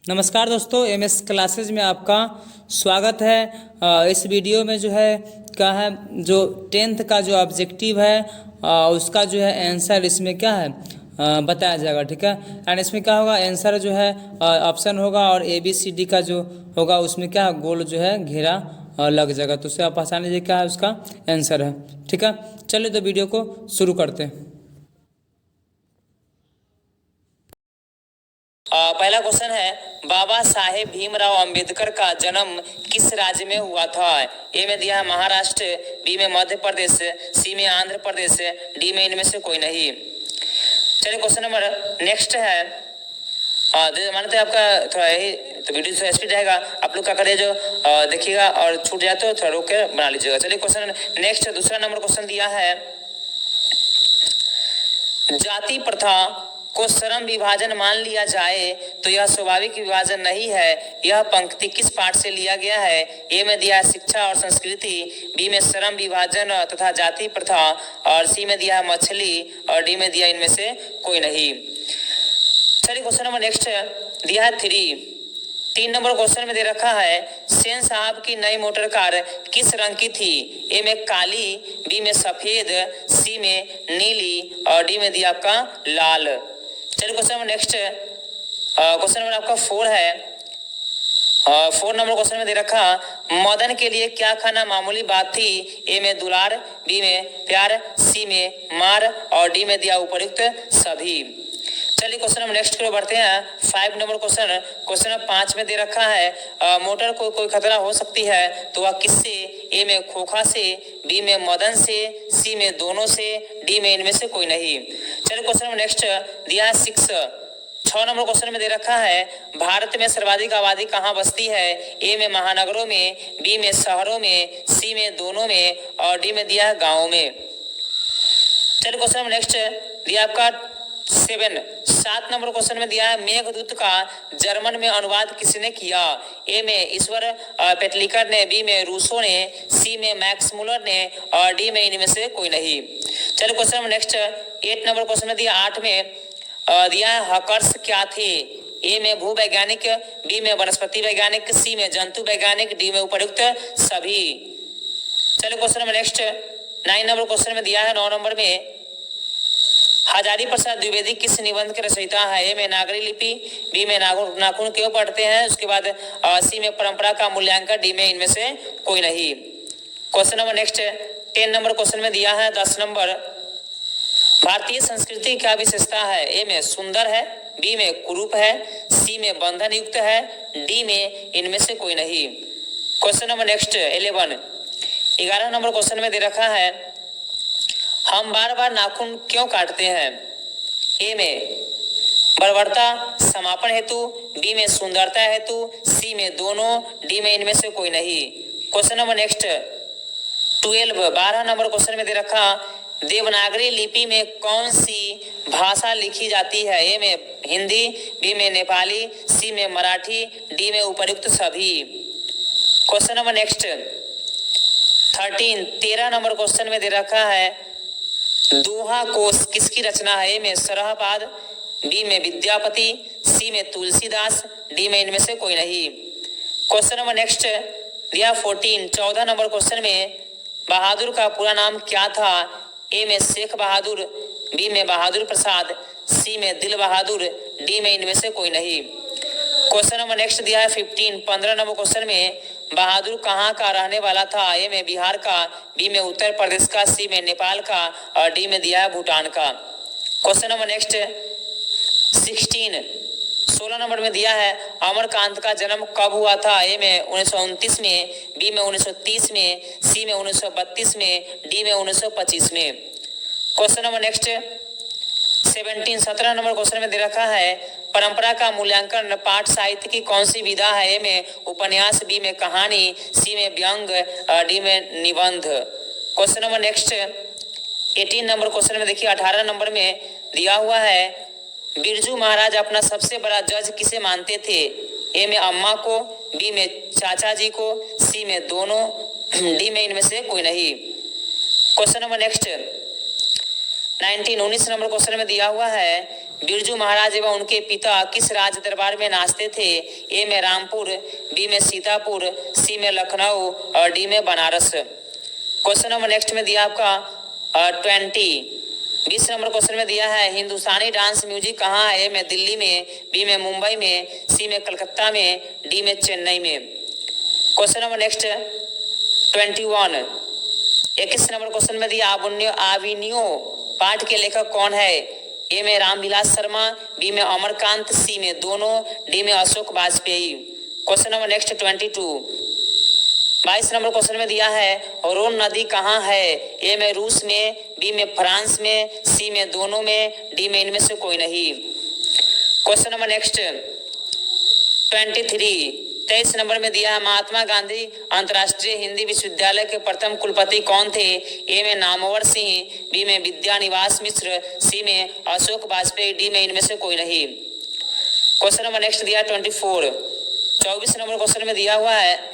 नमस्कार दोस्तों, MS classes में आपका स्वागत है। इस वीडियो में जो है क्या है, जो 10th का जो ऑब्जेक्टिव है उसका जो है आंसर इसमें क्या है बताया जाएगा। ठीक है, एंड इसमें क्या होगा, आंसर जो है ऑप्शन होगा और ABCD का जो होगा उसमें क्या गोल जो है घेरा लग जाएगा, तो उससे आप आसानी से क्या है उसका आंसर है। ठीक है, चलिए तो वीडियो को शुरू करते हैं। पहला क्वेश्चन है, बाबा साहेब भीमराव अंबेडकर का जन्म किस राज्य में हुआ था? ए में दिया है महाराष्ट्र, बी में मध्य प्रदेश, सी में आंध्र प्रदेश, डी में इनमें से कोई नहीं। चलिए क्वेश्चन नंबर नेक्स्ट है। मानते हैं आपका थोड़ा यही तो वीडियो थोड़ा स्पीड रहेगा, आप लोग क्या करिए जो देखिएगा और छूट जाए तो थोड़ा रोक के बना लीजिएगा। चलिए क्वेश्चन नेक्स्ट, दूसरा नंबर क्वेश्चन दिया है, जाति प्रथा को श्रम विभाजन मान लिया जाए तो यह स्वाभाविक विभाजन नहीं है। यह पंक्ति किस पाठ से लिया गया है? ए में दिया है शिक्षा और संस्कृति, बी में श्रम विभाजन तथा जाति प्रथा, और सी में दिया है मछली, और डी में दिया इनमें से कोई नहीं। चलिए क्वेश्चन नंबर नेक्स्ट दिया है 3 नंबर क्वेश्चन में दे रखा है, सेन साहब की नई मोटर कार किस रंग की थी? ए में काली, बी में सफेद, सी में नीली, और डी में दिया आपका लाल। चलिए question number next, question number आपका 4 है। 4 नंबर क्वेश्चन में दे रखा, मदन के लिए क्या खाना मामूली बात थी? ए में दुलार, बी में प्यार, सी में मार, और डी में दिया उपयुक्त सभी। चलिए क्वेश्चन नंबर नेक्स्ट की ओर बढ़ते हैं। 5 नंबर क्वेश्चन नंबर 5 में दे रखा है, मोटर को कोई खतरा हो सकती है तो वह किससे? ए में खोखा से, बी में मदन से, सी में दोनों से, डी में इनमें से कोई नहीं। चलिए क्वेश्चन नंबर नेक्स्ट दिया है 6 नंबर क्वेश्चन में दे रखा है, भारत में सर्वाधिक आबादी कहाँ बसती है? ए में महानगरों में, बी में शहरों में, सी में दोनों में, और डी में दिया है गाँव में। चलिए क्वेश्चन नंबर नेक्स्ट दिया आपका 7 नंबर क्वेश्चन में दिया है, मेघदूत का जर्मन में अनुवाद किसने किया? ए में ईश्वर पेटलिकर ने, बी में रूसो ने, सी में मैक्स मुलर ने, और डी में इनमें से कोई नहीं। चलिए question number next 8 number question में दिया 8 में दिया है, हकर्स क्या थे? ए में भूवैज्ञानिक, बी में वनस्पति वैज्ञानिक, सी में जंतु वैज्ञानिक, डी में उपयुक्त सभी। चलिए question number next 9 number question में दिया है 9 नंबर में, हजारी प्रसाद द्विवेदी किस निबंध के रचयिता है? ए में नागरी लिपि, बी में नाखून क्यों पढ़ते हैं, उसके बाद सी में परंपरा का मूल्यांकन, डी में इनमें से कोई नहीं। Question number next 10 number question में दिया है 10 नंबर, भारतीय संस्कृति क्या विशेषता है? ए में सुंदर है, बी में कुरूप है, सी में बंधन युक्त है, डी में इनमें से कोई नहीं। Question number next 11 number question में दे रखा है, हम बार बार नाखून क्यों काटते हैं? ए में बर्बरता समापन हेतु, बी में सुंदरता हेतु, सी में दोनों, डी में इनमें से कोई नहीं। Question number next 12 number question में दे रखा, देवनागरी लिपि में कौन सी भाषा लिखी जाती है? ए में हिंदी, बी में नेपाली, सी में मराठी, डी में उपयुक्त सभी। Question number next 13 number question में दे रखा है, दोहा कोश किसकी रचना है? ए में सरहपाद, बी में विद्यापति, सी में तुलसीदास, डी में इनमें से कोई नहीं। क्वेश्चन नंबर नेक्स्ट दिया 14 नंबर क्वेश्चन में, बहादुर का पूरा नाम क्या था? ए में शेख बहादुर, बी में बहादुर प्रसाद, सी में दिल बहादुर, डी में इनमें से कोई नहीं। क्वेश्चन नंबर नेक्स्ट दिया है 15 नंबर क्वेश्चन में, बहादुर कहाँ का रहने वाला था? ए में बिहार का, बी में उत्तर प्रदेश का, सी में नेपाल का, और डी में दिया है भूटान का। क्वेश्चन नंबर नेक्स्ट 16 नंबर में दिया है, अमरकांत का जन्म कब हुआ था? ए में 1929 में, बी में 1930 में, सी में 1932 में, डी में 1925 में। Question number next 17 number question में दे रखा है, परंपरा का मूल्यांकन पाठ साहित्य की कौन सी विधा है? ए में उपन्यास, बी में कहानी, सी में व्यंग, डी में निबंध। Question number next 18 number question में देखिए 18 नंबर में दिया हुआ है, बिरजू महाराज अपना सबसे बड़ा जज किसे मानते थे? ए में अम्मा को, बी में चाचा जी को, सी में दोनों, डी में इनमें से कोई नहीं। Question number next 19 number question में दिया हुआ है, बिरजू महाराज एवं उनके पिता किस राज दरबार में नाचते थे? ए में रामपुर, बी में सीतापुर, सी में लखनऊ और डी में बनारस। क्वेश्चन नंबर नेक्स्ट में दिया आपका 20 नंबर क्वेश्चन में दिया है हिंदुस्तानी डांस म्यूजिक कहाँ है? ए में दिल्ली में, बी में मुंबई में, सी में कलकत्ता में, डी में चेन्नई में। Question number next 21 number question में दिया आविनियो पाठ के लेखक कौन है? ए में रामविलास शर्मा, बी में अमरकांत, सी में दोनों, डी में Ashok Vajpayee. Question number next 22 number question में दिया है रोन नदी कहाँ है? ए में रूस में, बी में फ्रांस में, सी में दोनों में, डी में इनमें से कोई नहीं। क्वेश्चन नंबर नेक्स्ट 23 नंबर में दिया है महात्मा गांधी अंतर्राष्ट्रीय हिंदी विश्वविद्यालय के प्रथम कुलपति कौन थे? ए में नामवर सिंह, बी में विद्यानिवास मिश्र, सी में अशोक वाजपेयी, डी में इनमें से कोई नहीं। क्वेश्चन नंबर नेक्स्ट दिया 24 नंबर क्वेश्चन में दिया हुआ है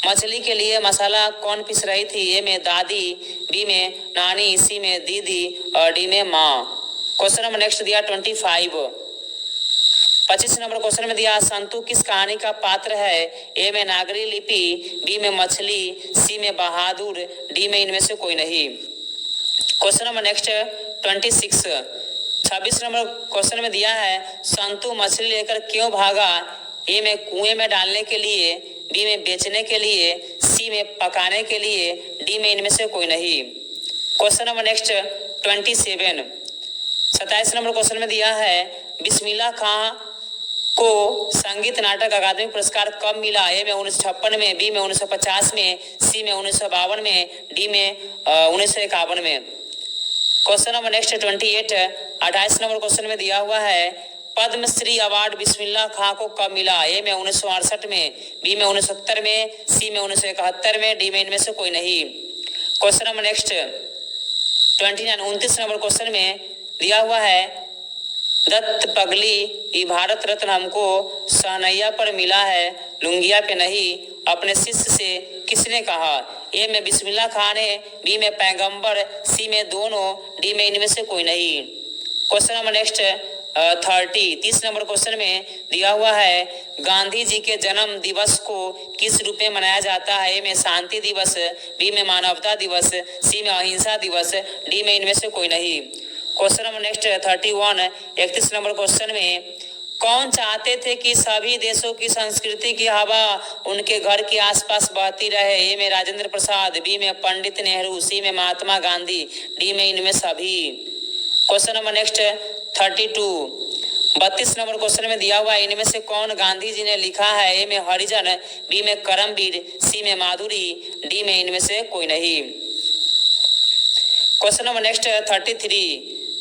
मछली के लिए मसाला कौन पीस रही थी? ए में दादी, बी में नानी, सी में दीदी और डी में माँ। क्वेश्चन नंबर नेक्स्ट दिया 25 नंबर क्वेश्चन में दिया संतु किस कहानी का पात्र है? ए में नागरी लिपि, बी में मछली, सी में बहादुर, डी में इनमें से कोई नहीं। Question number next 26 number question में दिया है संतु मछली लेकर क्यों भागा? ए में कुएं में डालने के लिए, बी में बेचने के लिए, सी में पकाने के लिए, डी में इनमें से कोई नहीं। Question number next 27 number question में दिया है बिस्मिल्लाह खां को संगीत नाटक अकादमी पुरस्कार कब मिला? ए में 1956 में, बी में 1950 में, सी में 1952 में, डी में 1951 में। Question number next 28 number question में दिया हुआ है पद्मश्री अवार्ड बिस्मिल्लाह खां को कब मिला? ए में 1968 में, बी में 1970 में, सी में 1971 में, डी में इनमें से कोई नहीं। Question number next 29 number question में दिया हुआ है दत्त पगली ये भारत रत्न हमको सहनैया पर मिला है, लुंगिया पे नहीं, अपने शिष्य से किसने कहा? ए में बिस्मिल्लाह खां ने, बी में पैगंबर, सी में दोनों, डी में इनमें से कोई नहीं। Question number next 30 number question में दिया हुआ है गांधी जी के जन्म दिवस को किस रूप में मनाया जाता है? ए में शांति दिवस, बी में मानवता दिवस, सी में अहिंसा दिवस, डी में इनमें से कोई नहीं। Question number next 31 number question में कौन चाहते थे कि सभी देशों की संस्कृति की हवा उनके घर के आसपास बहती रहे? ए में राजेंद्र प्रसाद, बी में पंडित नेहरू, सी में महात्मा गांधी, डी में इनमें सभी। Question number next 32 number question में दिया हुआ इनमें से कौन गांधी जी ने लिखा है? ए में हरिजन, बी में करमवीर, सी में माधुरी, डी में इनमें से कोई नहीं। क्वेश्चन नंबर नेक्स्ट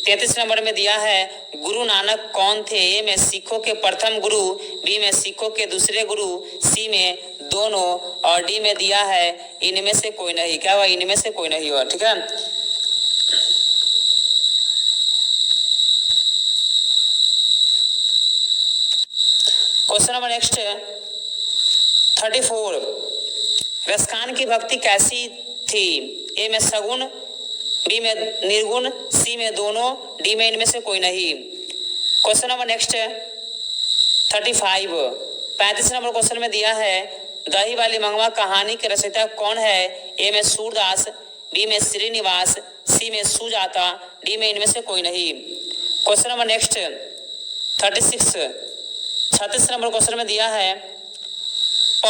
33 नंबर में दिया है गुरु नानक कौन थे? ए में सिखों के प्रथम गुरु, बी में सिखों के दूसरे गुरु, सी में दोनों और डी में दिया है इनमें से कोई नहीं। क्या हुआ? इनमें से कोई नहीं हुआ। ठीक है। क्वेश्चन नंबर नेक्स्ट 34 रसखान की भक्ति कैसी थी? ए में सगुण, बी में निर्गुण, सी में दोनों, डी में इनमें से कोई नहीं। Question number next 35 number question में दिया है दही वाली मंगवा कहानी के रचयिता कौन है? ए में सूरदास, बी में श्रीनिवास, सी में सुजाता, डी में इनमें से कोई नहीं। Question number next 36 number question में दिया है प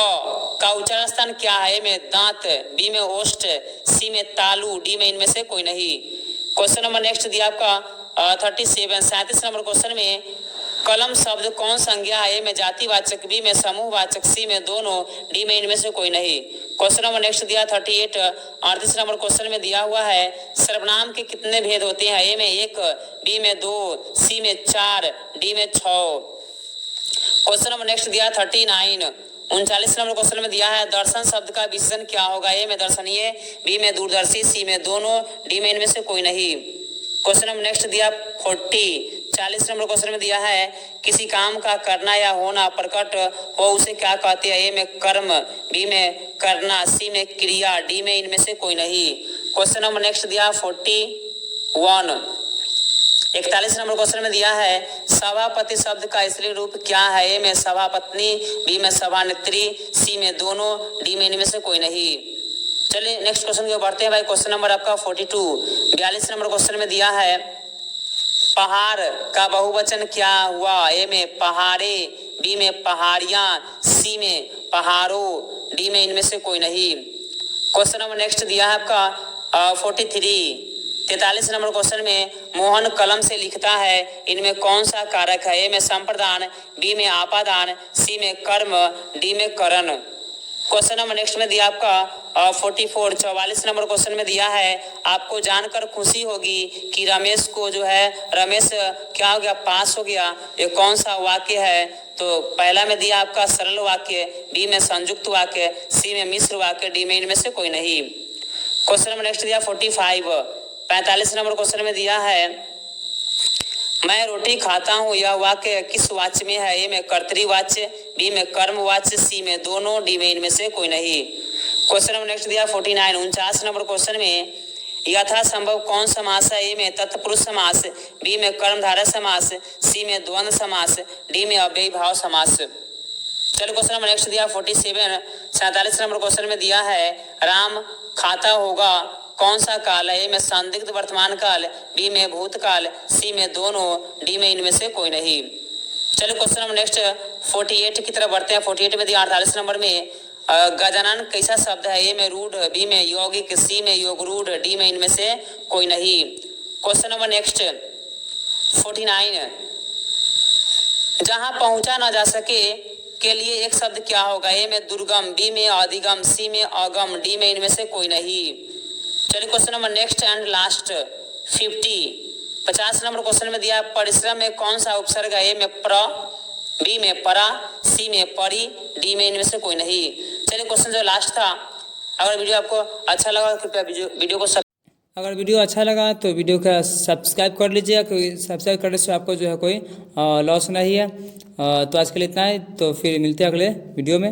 का उच्चारण स्थान क्या है? ए में दांत, बी में ओष्ठ, सी में तालु, डी में इनमें से कोई नहीं। क्वेश्चन नंबर नेक्स्ट दिया आपका 37 नंबर क्वेश्चन में कलम शब्द कौन संज्ञा है? ए में जातिवाचक, बी में समूहवाचक, सी में दोनों, डी में इनमें से कोई नहीं। क्वेश्चन नंबर नेक्स्ट दिया 38 नंबर क्वेश्चन में दिया हुआ है सर्वनाम के कितने भेद होते हैं? ए में 1, बी में 2, सी में 4, डी में 6। क्वेश्चन नंबर नेक्स्ट दिया 39 नंबर क्वेश्चन में दिया है दर्शन शब्द का विशेषण क्या होगा? ए में दर्शनीय, बी में दूरदर्शी, सी में दोनों, डी में इनमें से कोई नहीं। क्वेश्चन नंबर नेक्स्ट दिया 40 नंबर क्वेश्चन में दिया है किसी काम का करना या होना प्रकट हो उसे क्या कहते हैं? ए में कर्म, बी में करना, सी में क्रिया, डी में इनमें से कोई नहीं। क्वेश्चन नंबर नेक्स्ट दिया 41 41 नंबर क्वेश्चन में दिया है सभापति शब्द का स्त्रीलिंग रूप क्या है? ए में सभापत्नी, बी में सभानेत्री, सी में दोनों, डी में इनमें से कोई नहीं। चलिए नेक्स्ट क्वेश्चन की ओर बढ़ते हैं भाई। क्वेश्चन नंबर आपका 42 42 नंबर क्वेश्चन में दिया है पहाड़ का बहुवचन क्या हुआ? ए में पहाड़े, बी में पहाड़ियां, सी में पहाड़ों, डी में इनमें से कोई नहीं। क्वेश्चन नंबर नेक्स्ट दिया है आपका 43 नंबर क्वेश्चन में मोहन कलम से लिखता है, इनमें कौन सा कारक है? ए में संप्रदान, बी में आपादान, सी में कर्म, डी में करण। क्वेश्चन नंबर नेक्स्ट में दिया आपका 44 नंबर क्वेश्चन में दिया है आपको जानकर खुशी होगी कि रमेश को जो है रमेश क्या हो गया? पास हो गया। ये कौन सा वाक्य है? तो पहला में दिया आपका सरल वाक्य, बी में संयुक्त वाक्य, सी में मिश्र वाक्य, डी में इनमें से कोई नहीं। क्वेश्चन नंबर नेक्स्ट दिया 45 नंबर क्वेश्चन में दिया है मैं रोटी खाता हूँ, यह वाक्य किस वाच्य में है? ए में कर्तृवाच्य, बी में कर्मवाच्य, सी में दोनों, डी में इनमें से कोई नहीं। क्वेश्चन नंबर नेक्स्ट दिया 49 नंबर क्वेश्चन में यथा संभव कौन समास है? ए में तत्पुरुष समास, बी में कर्मधारय समास, सी में द्वंद्व समास, डी में अव्ययी भाव समास। चलो क्वेश्चन नंबर नेक्स्ट दिया 47 नंबर क्वेश्चन में दिया है राम खाता होगा कौन सा काल है? ए में संदिग्ध वर्तमान काल, बी में भूतकाल, सी में दोनों, डी में इनमें से कोई नहीं। चलो क्वेश्चन नंबर नेक्स्ट 48 की तरफ बढ़ते हैं। 48 में दिया 48 नंबर में गजानन कैसा शब्द है? ए में रूढ़, बी में यौगिक, सी में योगरूढ़, डी में इनमें से कोई नहीं। क्वेश्चन नंबर नेक्स्ट 49 जहां पहुंचा ना जा सके के लिए एक शब्द क्या होगा? ए में दुर्गम, बी में अधिगम, सी में अगम, डी में इनमें से कोई नहीं। चलिए question number next and last 50 number question में दिया परिश्रम में कौन सा उपसर्ग है? ए में प्र, बी में परा, सी में परी, डी में इनमें से कोई नहीं। चलिए क्वेश्चन जो लास्ट था, अगर वीडियो आपको अच्छा लगा कृपया वीडियो को अगर वीडियो अच्छा लगा तो वीडियो का सब्सक्राइब कर लीजिएगा, क्योंकि सब्सक्राइब करने से आपको जो है कोई लॉस नहीं है। तो आज के लिए इतना ही, तो फिर मिलते हैं अगले वीडियो में।